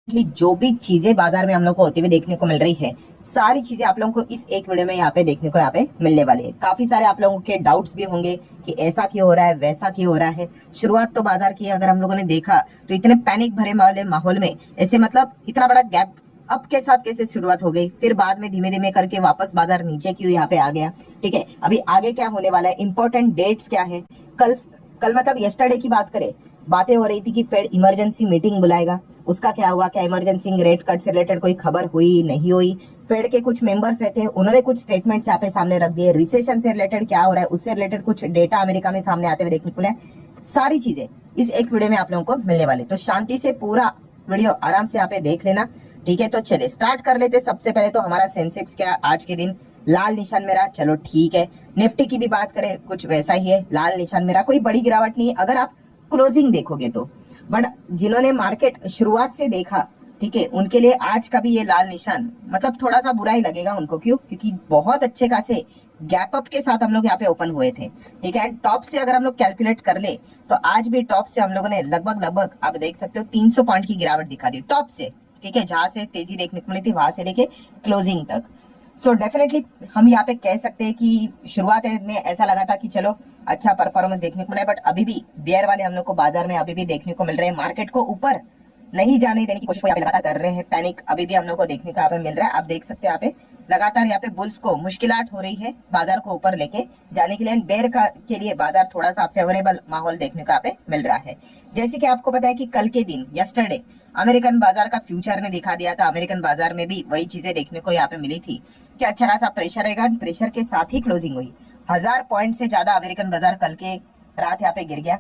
जो भी चीजें बाजार में हम लोग को होती हुई देखने को मिल रही है, सारी चीजें आप लोगों को इस एक वीडियो में यहाँ पे देखने को यहाँ पे मिलने वाली है। काफी सारे आप लोगों के डाउट्स भी होंगे कि ऐसा क्यों हो रहा है, वैसा क्यों हो रहा है। शुरुआत तो बाजार की अगर हम लोगों ने देखा तो इतने पैनिक भरे वाले माहौल में ऐसे मतलब इतना बड़ा गैप अप के साथ कैसे शुरुआत हो गई, फिर बाद में धीमे धीमे करके वापस बाजार नीचे क्यों यहाँ पे आ गया। ठीक है, अभी आगे क्या होने वाला है, इंपॉर्टेंट डेट्स क्या है। कल कल मतलब यस्टरडे की बात करें, बातें हो रही थी कि फेड इमरजेंसी मीटिंग बुलाएगा। उसका क्या हुआ, क्या इमरजेंसी रेट कट से रिलेटेड कोई खबर हुई, नहीं हुई। फेड के कुछ मेंबर्स रहते हैं, उन्होंने कुछ स्टेटमेंट्स यहाँ पे सामने रख दिए। रिसेशन से रिलेटेड क्या हो रहा है, उससे रिलेटेड कुछ डेटा अमेरिका में सामने आते हुए देखने को मिला। सारी चीजें इस एक वीडियो में आप लोगों को मिलने वाली, तो शांति से पूरा वीडियो आराम से यहाँ पे देख लेना। ठीक है, तो चलिए स्टार्ट कर लेते। सबसे पहले तो हमारा सेंसेक्स क्या आज के दिन लाल निशान मेरा, चलो ठीक है। निफ्टी की भी बात करें कुछ वैसा ही है, लाल निशान मेरा, कोई बड़ी गिरावट नहीं अगर आप क्लोजिंग देखोगे तो। बट जिन्होंने मार्केट शुरुआत से देखा, ठीक है, उनके लिए आज का भी ये लाल निशान मतलब थोड़ा सा बुरा ही लगेगा उनको। क्यों? क्योंकि बहुत अच्छे खासे गैप अप के साथ हम लोग यहाँ पे ओपन हुए थे। ठीक है, एंड टॉप से अगर हम लोग कैलकुलेट कर ले तो आज भी टॉप से हम लोगों ने लगभग आप देख सकते हो 300 पॉइंट की गिरावट दिखा दी टॉप से। ठीक है, जहां से तेजी देखने को मिली थी वहां से लेके क्लोजिंग तक। सो डेफिनेटली हम यहाँ पे कह सकते हैं कि शुरुआत में ऐसा लगा था कि चलो अच्छा परफॉर्मेंस देखने को मिला है, बट अभी भी बियर वाले हम लोग को बाजार में अभी भी देखने को मिल रहे हैं। मार्केट को ऊपर नहीं जाने देने की कोशिश यहाँ पे लगातार कर रहे हैं। पैनिक अभी भी हम लोग को देखने को यहाँ पे मिल रहा है। आप देख सकते हैं यहाँ पे लगातार यहाँ पे बुल्स को मुश्किलात हो रही है बाजार को ऊपर लेके जाने के लिए। बेयर का के लिए बाजार थोड़ा सा फेवरेबल माहौल देखने को यहाँ पे मिल रहा है। जैसे कि आपको पता है कि कल के दिन यस्टरडे अमेरिकन बाजार का फ्यूचर ने दिखा दिया था। अमेरिकन बाजार में भी वही चीजें देखने को यहाँ पे मिली थी कि अच्छा खासा प्रेशर रहेगा। प्रेशर के साथ ही क्लोजिंग हुई। 1000 पॉइंट से ज्यादा अमेरिकन बाजार कल के रात यहाँ पे गिर गया।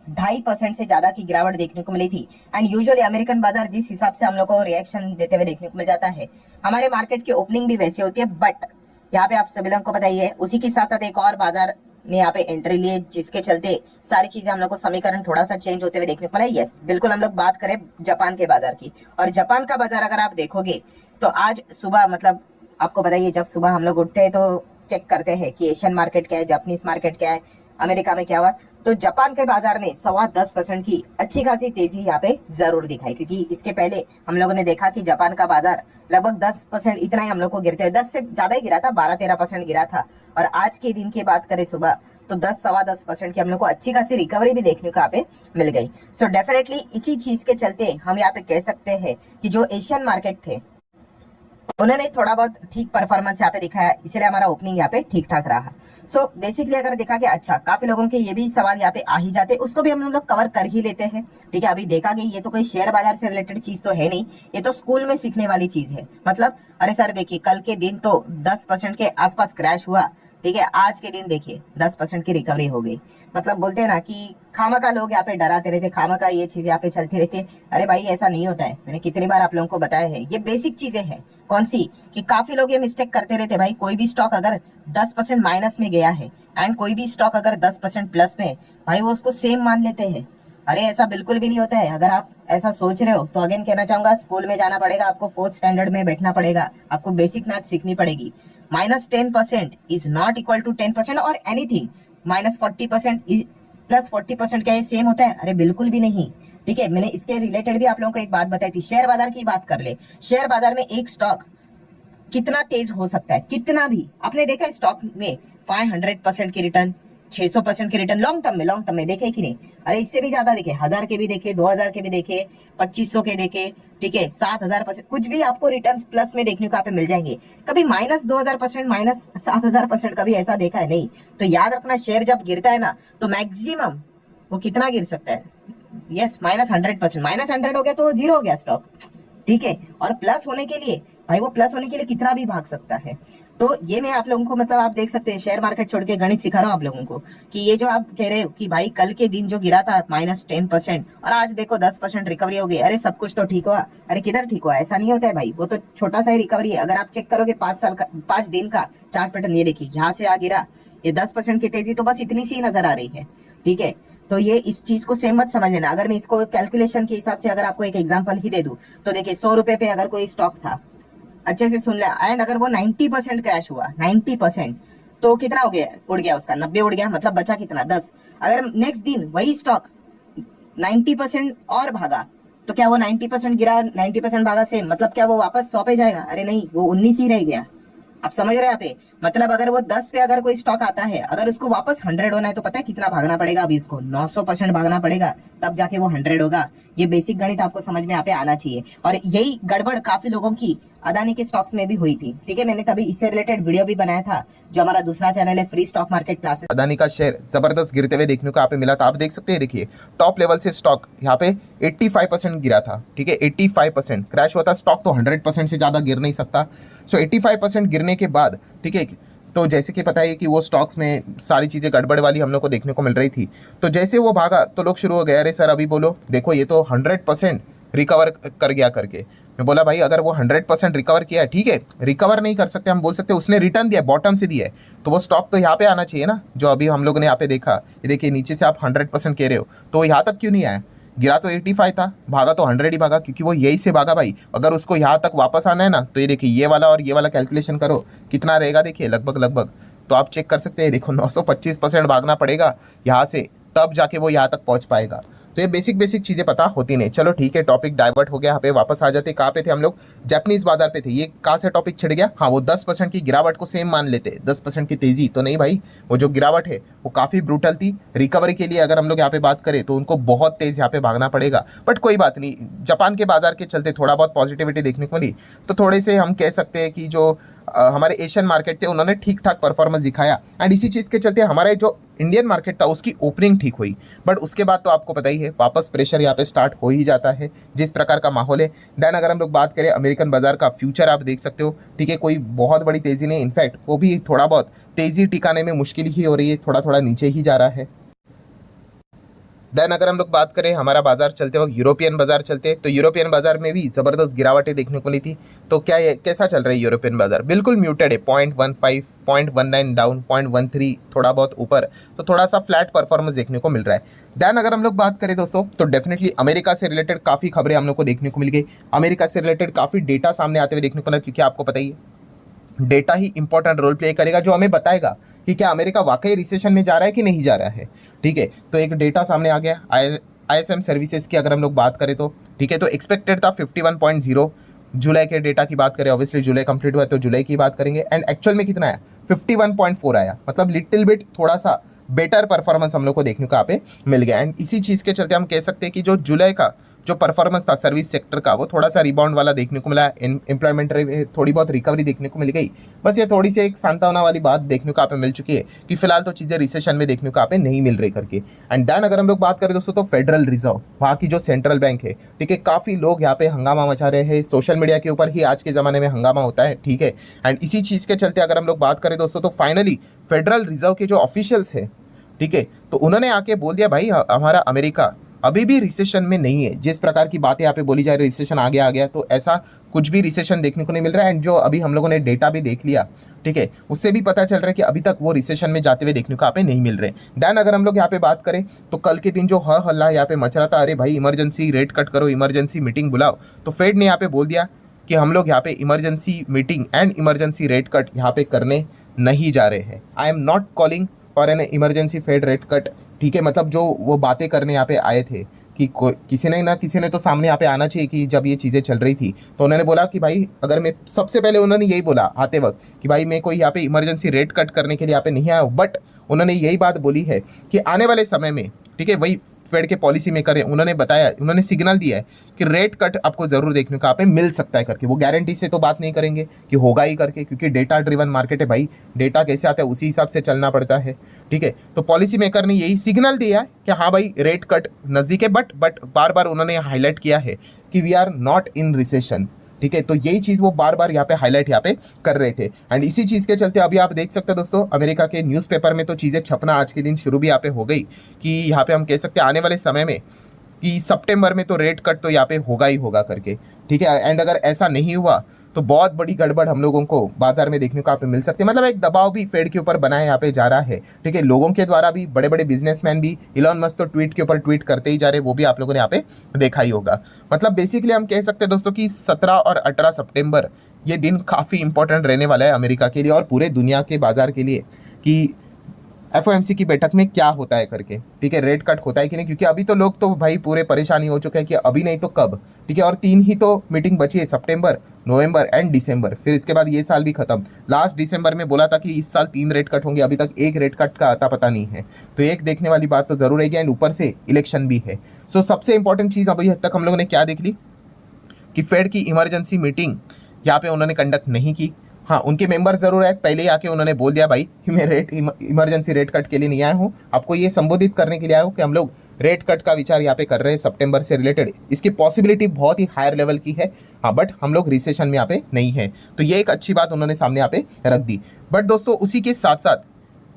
2.5% से ज्यादा की गिरावट देखने को मिली थी। एंड यूजुअली अमेरिकन बाजार जिस हिसाब से हम लोग को रिएक्शन देते हुए देखने को मिल जाता है, हमारे मार्केट की ओपनिंग भी वैसी होती है। बट यहाँ पे आप सभी लोगों को पता ही है, उसी के साथ साथ एक और बाजार ने यहाँ पे एंट्री लिए, जिसके चलते सारी चीजें हम लोग को समीकरण थोड़ा सा चेंज होते हुए देखने को मिला। यस, बिल्कुल हम लोग बात करें जापान के बाजार की, और जापान का बाजार अगर आप देखोगे तो आज सुबह मतलब आपको बताइए, जब सुबह हम लोग उठते हैं तो चेक करते हैं कि एशियन मार्केट क्या है, जापानीज मार्केट क्या है, अमेरिका में क्या हुआ। तो जापान के बाजार ने 10.25% की अच्छी खासी तेजी यहाँ पे जरूर दिखाई, क्योंकि इसके पहले हम लोगों ने देखा कि जापान का बाजार लगभग 10% इतना ही हम लोग को गिरते हैं, 10 से ज्यादा ही गिरा था, 12-13% गिरा था। और आज के दिन की बात करें सुबह तो 10-10.25% की हम लोग को अच्छी खासी रिकवरी भी देखने को यहाँ पे मिल गई। सो डेफिनेटली इसी चीज के चलते हम यहाँ पे कह सकते हैं कि जो एशियन मार्केट थे उन्होंने थोड़ा बहुत ठीक परफॉर्मेंस यहाँ पे दिखाया, इसलिए हमारा ओपनिंग यहाँ पे ठीक ठाक रहा। सो बेसिकली अगर देखा कि अच्छा, काफी लोगों के ये भी सवाल यहाँ पे आ ही जाते, उसको भी हम लोग कवर कर ही लेते हैं। ठीक है, अभी देखा कि ये तो कोई शेयर बाजार से रिलेटेड चीज तो है नहीं, ये तो स्कूल में सीखने वाली चीज है। मतलब अरे सर देखिए, कल के दिन तो 10% के आसपास क्रैश हुआ। ठीक है, आज के दिन देखिए 10% की रिकवरी हो गई। मतलब बोलते हैं ना कि खामा का लोग यहाँ पे डराते रहते, खामा का ये चीज यहाँ पे चलती रहती है। अरे भाई ऐसा नहीं होता है, मैंने कितनी बार आप लोगों को बताया है। ये बेसिक चीजें हैं। कौन सी? कि काफी लोग ये मिस्टेक करते रहते भाई, कोई भी स्टॉक अगर 10% माइनस में गया है एंड कोई भी स्टॉक अगर 10% प्लस में, भाई वो उसको सेम मान लेते हैं। अरे ऐसा बिल्कुल भी नहीं होता है। अगर आप ऐसा सोच रहे हो तो अगेन कहना चाहूंगा, स्कूल में जाना पड़ेगा आपको, 4th स्टैंडर्ड में बैठना पड़ेगा, आपको बेसिक मैथ सीखनी पड़ेगी। -10% इज नॉट इक्वल टू 10% और एनीथिंग। -40% प्लस 40% क्या ये सेम होता है? अरे बिल्कुल भी नहीं। ठीक है, मैंने इसके रिलेटेड भी आप लोगों को एक बात बताई थी। शेयर बाजार की बात कर ले, शेयर बाजार में एक स्टॉक कितना तेज हो सकता है, कितना भी। आपने देखा है स्टॉक में 500% की रिटर्न, 600% की रिटर्न लॉन्ग टर्म में देखे कि नहीं? अरे इससे भी ज्यादा देखे, 1000 के भी देखे, 2000 के भी देखे, 2500 के देखे। ठीक है, 7000%, कुछ भी आपको रिटर्न प्लस में देखने को आप मिल जाएंगे। कभी -2000%, -7000% कभी ऐसा देखा है नहीं। तो याद रखना, शेयर जब गिरता है ना तो मैक्सिमम वो कितना गिर सकता है? यस, -100%। -100 हो गया तो वो जीरो हो गया स्टॉक। ठीक है, और प्लस होने के लिए भाई, वो प्लस होने के लिए कितना भी भाग सकता है। तो ये मैं आप लोगों को मतलब आप देख सकते हैं, शेयर मार्केट छोड़ के गणित सिखा रहा हूँ आप लोगों को कि ये जो आप कह रहे हो कि भाई कल के दिन जो गिरा था -10% और आज देखो 10% रिकवरी हो गई, अरे सब कुछ तो ठीक हुआ। अरे किधर ठीक हुआ? ऐसा नहीं होता है भाई, वो तो छोटा सा ही रिकवरी है। अगर आप चेक करोगे 5 दिन का चार्ट पैटर्न, ये देखिए यहाँ से आ गिरा, ये 10% की तेजी तो बस इतनी सी नजर आ रही है। ठीक है, तो ये इस चीज को सेम मत समझ लेना। अगर मैं इसको कैलकुलेशन के हिसाब से अगर आपको एक एग्जांपल ही दे दूं तो देखिए, 100 रुपए पे अगर कोई स्टॉक था, अच्छे से सुन ले, एंड अगर वो 90% क्रैश हुआ, 90%, तो कितना हो गया? उड़ गया उसका, 90 उड़ गया, मतलब बचा कितना? 10। अगर नेक्स्ट दिन वही स्टॉक 90% और भागा तो क्या वो 90% गिरा, 90% भागा सेम, मतलब क्या वो वापस 100 पे जाएगा? अरे नहीं, वो 19 ही रह गया। आप समझ रहे हैं यहाँ पे? मतलब अगर वो 10 पे अगर कोई स्टॉक आता है, अगर उसको वापस 100 होना है तो पता है कितना भागना पड़ेगा? अभी उसको 900% भागना पड़ेगा, तब जाके वो 100 होगा। ये बेसिक गणित आपको समझ में यहाँ पे आना चाहिए। और यही गड़बड़ काफी लोगों की अदानी के स्टॉक्स में भी हुई थी। ठीक है, मैंने तभी इससे रिलेटेड वीडियो भी बनाया था, जो हमारा दूसरा चैनल है free stock market classes. Adani का शेयर जबरदस्त गिरते हुए देखने को यहाँ पे मिला था। आप देख सकते हैं, देखिए टॉप लेवल से स्टॉक यहाँ पे 85% गिरा था। ठीक है, 85% क्रैश हुआ था स्टॉक, तो 100% से ज़्यादा गिर नहीं सकता। सो 85% गिरने के बाद, ठीक है, तो जैसे कि पता है कि वो स्टॉक्स में सारी चीज़ें गड़बड़ वाली हम लोग को देखने को मिल रही थी। तो जैसे वो भागा तो लोग शुरू हो गए, अरे सर अभी बोलो, देखो ये तो 100% रिकवर कर गया करके। मैं बोला भाई अगर वो 100% रिकवर किया है, ठीक है, रिकवर नहीं कर सकते हम बोल सकते उसने रिटर्न दिया, बॉटम से दिया है, तो वो स्टॉक तो यहाँ पे आना चाहिए ना, जो अभी हम लोगों ने यहाँ पे देखा। ये देखिए नीचे से आप 100% कह रहे हो, तो यहाँ तक क्यों नहीं आया? गिरा तो 85 था, भागा तो 100 ही भागा, क्योंकि वो यही से भागा भाई। अगर उसको यहाँ तक वापस आना है ना, तो ये देखिए ये वाला और ये वाला कैलकुलेशन करो कितना रहेगा, देखिए लगभग तो आप चेक कर सकते हैं। देखो 925% भागना पड़ेगा यहाँ से, तब जाके वो यहाँ तक पहुँच पाएगा। तो ये बेसिक चीज़ें पता होती नहीं। चलो ठीक है, टॉपिक डाइवर्ट हो गया, यहाँ पे वापस आ जाते। कहाँ पे थे हम लोग? जापानीज बाजार पे थे। ये कहाँ से टॉपिक छिड़ गया? हाँ, वो 10% की गिरावट को सेम मान लेते, 10% की तेजी तो नहीं भाई, वो जो गिरावट है वो काफ़ी ब्रूटल थी। रिकवरी के लिए अगर हम लोग यहाँ पे बात करें तो उनको बहुत तेज़ यहाँ पे भागना पड़ेगा, बट कोई बात नहीं, जापान के बाजार के चलते थोड़ा बहुत पॉजिटिविटी देखने को मिली। तो थोड़े से हम कह सकते हैं कि जो हमारे एशियन मार्केट थे उन्होंने ठीक ठाक परफॉर्मेंस दिखाया, एंड इसी चीज़ के चलते हमारे जो इंडियन मार्केट था उसकी ओपनिंग ठीक हुई। बट उसके बाद तो आपको पता ही है, वापस प्रेशर यहाँ पे स्टार्ट हो ही जाता है जिस प्रकार का माहौल है। देन अगर हम लोग बात करें अमेरिकन बाजार का फ्यूचर, आप देख सकते हो, ठीक है, कोई बहुत बड़ी तेज़ी नहीं, इनफैक्ट वो भी थोड़ा बहुत तेज़ी टिकाने में मुश्किल ही हो रही है, थोड़ा थोड़ा नीचे ही जा रहा है। देन अगर हम लोग बात करें हमारा बाजार चलते वक्त यूरोपियन बाजार चलते, तो यूरोपियन बाजार में भी ज़बरदस्त गिरावटें देखने को मिली थी। तो क्या ये कैसा चल रहा है यूरोपियन बाजार? बिल्कुल म्यूटेड है, 0.15, 0.19 डाउन, 0.13 थोड़ा बहुत ऊपर, तो थोड़ा सा फ्लैट परफॉर्मेंस देखने को मिल रहा है। देन अगर हम लोग बात करें दोस्तों, तो डेफिनेटली अमेरिका से रिलेटेड काफ़ी खबरें हम लोग को देखने को मिल गई। अमेरिका से रिलेटेड काफ़ी डेटा सामने आते हुए देखने को मिला, क्योंकि आपको पता ही है डेटा ही इंपॉर्टेंट रोल प्ले करेगा, जो हमें बताएगा कि क्या अमेरिका वाकई रिसेशन में जा रहा है कि नहीं जा रहा है। ठीक है, तो एक डेटा सामने आ गया ISM सर्विसेज की अगर हम लोग बात करें तो, ठीक है, तो एक्सपेक्टेड था 51.0 जुलाई के डेटा की बात करें, ऑब्वियसली जुलाई कंप्लीट हुआ तो जुलाई की बात करेंगे, एंड एक्चुअल में कितना आया? 51.4 आया, मतलब लिटिल बिट थोड़ा सा बेटर परफॉर्मेंस हम लोग को देखने को यहाँ पे मिल गया। एंड इसी चीज़ के चलते हम कह सकते हैं कि जो जुलाई का जो परफॉर्मेंस था सर्विस सेक्टर का, वो थोड़ा सा रिबाउंड वाला देखने को मिला। एम्प्लॉयमेंट थोड़ी बहुत रिकवरी देखने को मिल गई। बस ये थोड़ी सी एक सांत्वना वाली बात देखने को यहाँ पे मिल चुकी है कि फिलहाल तो चीज़ें रिसेशन में देखने को यहाँ पे नहीं मिल रही करके। एंड देन अगर हम लोग बात करें दोस्तों, तो फेडरल रिजर्व, वहाँ की जो सेंट्रल बैंक है, ठीक है, काफ़ी लोग यहाँ पे हंगामा मचा रहे हैं। सोशल मीडिया के ऊपर ही आज के ज़माने में हंगामा होता है, ठीक है। एंड इसी चीज़ के चलते अगर हम लोग बात करें दोस्तों, तो फाइनली फेडरल रिजर्व के जो ऑफिशियल्स है, ठीक है, तो उन्होंने आके बोल दिया भाई हमारा अमेरिका अभी भी रिसेशन में नहीं है। जिस प्रकार की बातें यहाँ पे बोली जा रही है रिसेशन आ गया, तो ऐसा कुछ भी रिसेशन देखने को नहीं मिल रहा है। एंड जो अभी हम लोगों ने डेटा भी देख लिया, ठीक है, उससे भी पता चल रहा है कि अभी तक वो रिसेशन में जाते हुए देखने को यहाँ पे नहीं मिल रहे। देन अगर हम लोग यहाँ पे बात करें तो कल के दिन जो हल्ला यहाँ पे मच रहा था, अरे भाई इमरजेंसी रेट कट करो, इमरजेंसी मीटिंग बुलाओ, तो फेड ने यहाँ पे बोल दिया कि हम लोग यहाँ पे emergency meeting and emergency rate cut यहाँ पे करने नहीं जा रहे हैं। I am not calling for an emergency Fed rate cut, ठीक है, मतलब जो वो बातें करने यहाँ पे आए थे कि किसी ने ना किसी ने तो सामने यहाँ पे आना चाहिए कि जब ये चीज़ें चल रही थी, तो उन्होंने बोला कि भाई अगर मैं सबसे पहले उन्होंने यही बोला आते वक्त कि भाई मैं कोई यहाँ पे इमरजेंसी रेट कट करने के लिए यहाँ पे नहीं आया हूँ, बट उन्होंने यही बात बोली है कि आने वाले समय में, ठीक है, वही फेड के पॉलिसी मेकर है, उन्होंने बताया, उन्होंने सिग्नल दिया है कि रेट कट आपको ज़रूर देखने को यहाँ पे मिल सकता है करके। वो गारंटी से तो बात नहीं करेंगे कि होगा ही करके, क्योंकि डेटा ड्रिवन मार्केट है भाई, डेटा कैसे आता है उसी हिसाब से चलना पड़ता है, ठीक है। तो पॉलिसी मेकर ने यही सिग्नल दिया है कि हाँ भाई रेट कट नज़दीक है, बट बार बार उन्होंने हाईलाइट किया है कि we are not in recession, ठीक है। तो यही चीज़ वो बार बार यहाँ पे हाईलाइट यहाँ पे कर रहे थे। एंड इसी चीज़ के चलते अभी आप देख सकते हैं दोस्तों, अमेरिका के न्यूज़पेपर में तो चीज़ें छपना आज के दिन शुरू भी यहाँ पे हो गई कि यहाँ पे हम कह सकते हैं आने वाले समय में कि सितंबर में तो रेट कट तो यहाँ पे होगा ही होगा करके, ठीक है। एंड अगर ऐसा नहीं हुआ तो बहुत बड़ी गड़बड़ हम लोगों को बाजार में देखने को यहाँ पे मिल सकती है। मतलब एक दबाव भी फेड के ऊपर बनाया यहाँ पे जा रहा है, ठीक है, लोगों के द्वारा भी। बड़े बड़े बिजनेसमैन भी, इलॉन मस्क तो ट्वीट के ऊपर ट्वीट करते ही जा रहे, वो भी आप लोगों ने यहाँ पे देखा ही होगा। मतलब बेसिकली हम कह सकते हैं दोस्तों कि 17 और 18 सितंबर ये दिन काफ़ी इंपॉर्टेंट रहने वाला है अमेरिका के लिए और पूरे दुनिया के बाजार के लिए, कि एफओएमसी की बैठक में क्या होता है करके, ठीक है, रेट कट होता है कि नहीं, क्योंकि अभी तो लोग तो भाई पूरे परेशानी हो चुके हैं कि अभी नहीं तो कब, ठीक है। और 3 ही तो मीटिंग बची है, सितंबर, नवंबर एंड दिसंबर, फिर इसके बाद ये साल भी खत्म। लास्ट दिसंबर में बोला था कि इस साल 3 रेट कट होंगे, अभी तक एक रेट कट का आता पता नहीं है, तो एक देखने वाली बात तो जरूर है। एंड ऊपर से इलेक्शन भी है। सो सबसे इंपॉर्टेंट चीज़ अभी तक हम लोगों ने क्या देख ली कि फेड की इमरजेंसी मीटिंग यहाँ पे उन्होंने कंडक्ट नहीं की। हाँ, उनके मेंबर जरूर है, पहले ही आके उन्होंने बोल दिया भाई कि मैं इमरजेंसी रेट कट के लिए नहीं आया हूँ, आपको ये संबोधित करने के लिए आया हूँ कि हम लोग रेट कट का विचार यहाँ पे कर रहे हैं सितंबर से रिलेटेड। इसकी पॉसिबिलिटी बहुत ही हायर लेवल की है, हाँ, बट हम लोग रिसेशन में यहाँ पे नहीं है, तो ये एक अच्छी बात उन्होंने सामने यहाँ पे रख दी। बट दोस्तों उसी के साथ साथ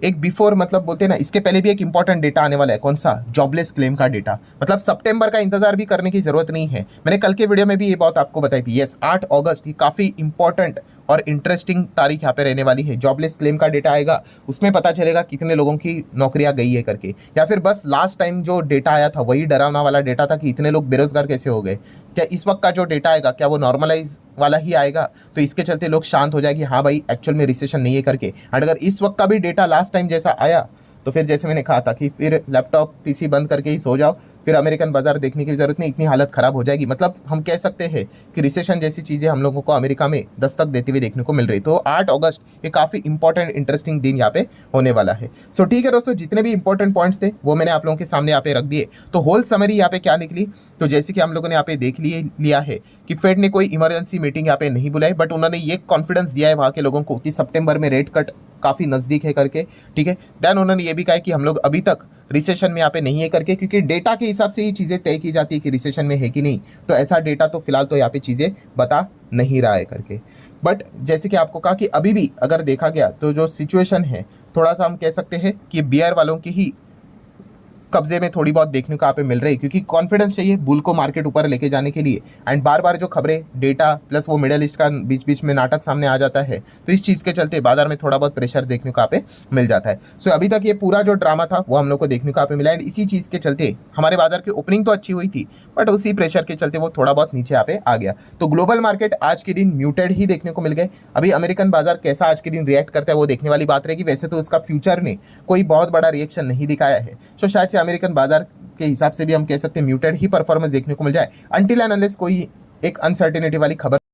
एक बिफोर मतलब बोलते हैं ना, इसके पहले भी एक इंपॉर्टेंट डेटा आने वाला है। कौन सा? जॉबलेस क्लेम का डेटा। मतलब सितंबर का इंतजार भी करने की जरूरत नहीं है, मैंने कल के वीडियो में भी ये बात आपको बताई थी। यस, 8 अगस्त, ये काफ़ी इंपॉर्टेंट और इंटरेस्टिंग तारीख यहाँ पे रहने वाली है। जॉबलेस क्लेम का डेटा आएगा, उसमें पता चलेगा कितने लोगों की नौकरियां गई है करके, या फिर बस लास्ट टाइम जो डेटा आया था वही डरावना वाला डेटा था कि इतने लोग बेरोजगार कैसे हो गए। क्या इस वक्त का जो डेटा आएगा क्या वो नॉर्मलाइज वाला ही आएगा, तो इसके चलते लोग शांत हो जाएगी, हाँ भाई एक्चुअल में रिसेशन नहीं है करके। और अगर इस वक्त का भी डेटा लास्ट टाइम जैसा आया तो फिर जैसे मैंने कहा था कि फिर लैपटॉप पीसी बंद करके ही सो जाओ, फिर अमेरिकन बाजार देखने की जरूरत नहीं, इतनी हालत खराब हो जाएगी। मतलब हम कह सकते हैं कि रिसेशन जैसी चीज़ें हम लोगों को अमेरिका में दस्तक देते हुए देखने को मिल रही। तो 8 अगस्त ये काफ़ी इंपॉर्टेंट इंटरेस्टिंग दिन यहाँ पे होने वाला है। सो ठीक है दोस्तों, जितने भी इंपॉर्टेंट पॉइंट्स थे वो मैंने आप लोगों के सामने यहाँ पे रख दिए। तो होल समरी यहाँ पे क्या निकली, तो जैसे कि हम लोगों ने यहाँ पे देख लिया है कि फेड ने कोई इमरजेंसी मीटिंग यहाँ पे नहीं बुलाई, बट उन्होंने ये कॉन्फिडेंस दिया है वहाँ के लोगों को कि सितंबर में रेट कट काफ़ी नज़दीक है करके, ठीक है। देन उन्होंने ये भी कहा कि हम लोग अभी तक रिसेशन में यहाँ पे नहीं है करके, क्योंकि डेटा के हिसाब से ही चीज़ें तय की जाती है कि रिसेशन में है कि नहीं, तो ऐसा डेटा तो फिलहाल तो यहाँ पे चीज़ें बता नहीं रहा है करके। बट जैसे कि आपको कहा कि अभी भी अगर देखा गया तो जो सिचुएशन है थोड़ा सा हम कह सकते हैं कि बियर वालों की ही कब्जे में थोड़ी बहुत देखने को यहाँ पे मिल रही है, क्योंकि कॉन्फिडेंस चाहिए बुल को मार्केट ऊपर लेके जाने के लिए। एंड बार बार जो खबरें, डेटा प्लस वो मिडल ईस्ट का बीच बीच में नाटक सामने आ जाता है, तो इस चीज़ के चलते बाजार में थोड़ा बहुत प्रेशर देखने को यहाँ पे मिल जाता है। सो अभी तक ये पूरा जो ड्रामा था वो हम लोग को देखने को यहाँ पे मिला। एंड इसी चीज़ के चलते हमारे बाजार की ओपनिंग तो अच्छी हुई थी, बट उसी प्रेशर के चलते वो थोड़ा बहुत नीचे यहाँ पे आ गया। तो ग्लोबल मार्केट आज के दिन म्यूटेड ही देखने को मिल गए। अभी अमेरिकन बाजार कैसा आज के दिन रिएक्ट करता है वो देखने वाली बात रहेगी। वैसे तो उसका फ्यूचर ने कोई बहुत बड़ा रिएक्शन नहीं दिखाया है, सो शायद से अमेरिकन बाजार के हिसाब से भी हम कह सकते हैं म्यूटेड ही परफॉर्मेंस देखने को मिल जाए, अनटिल एंड अनलेस कोई एक अनसर्टेनिटी वाली खबर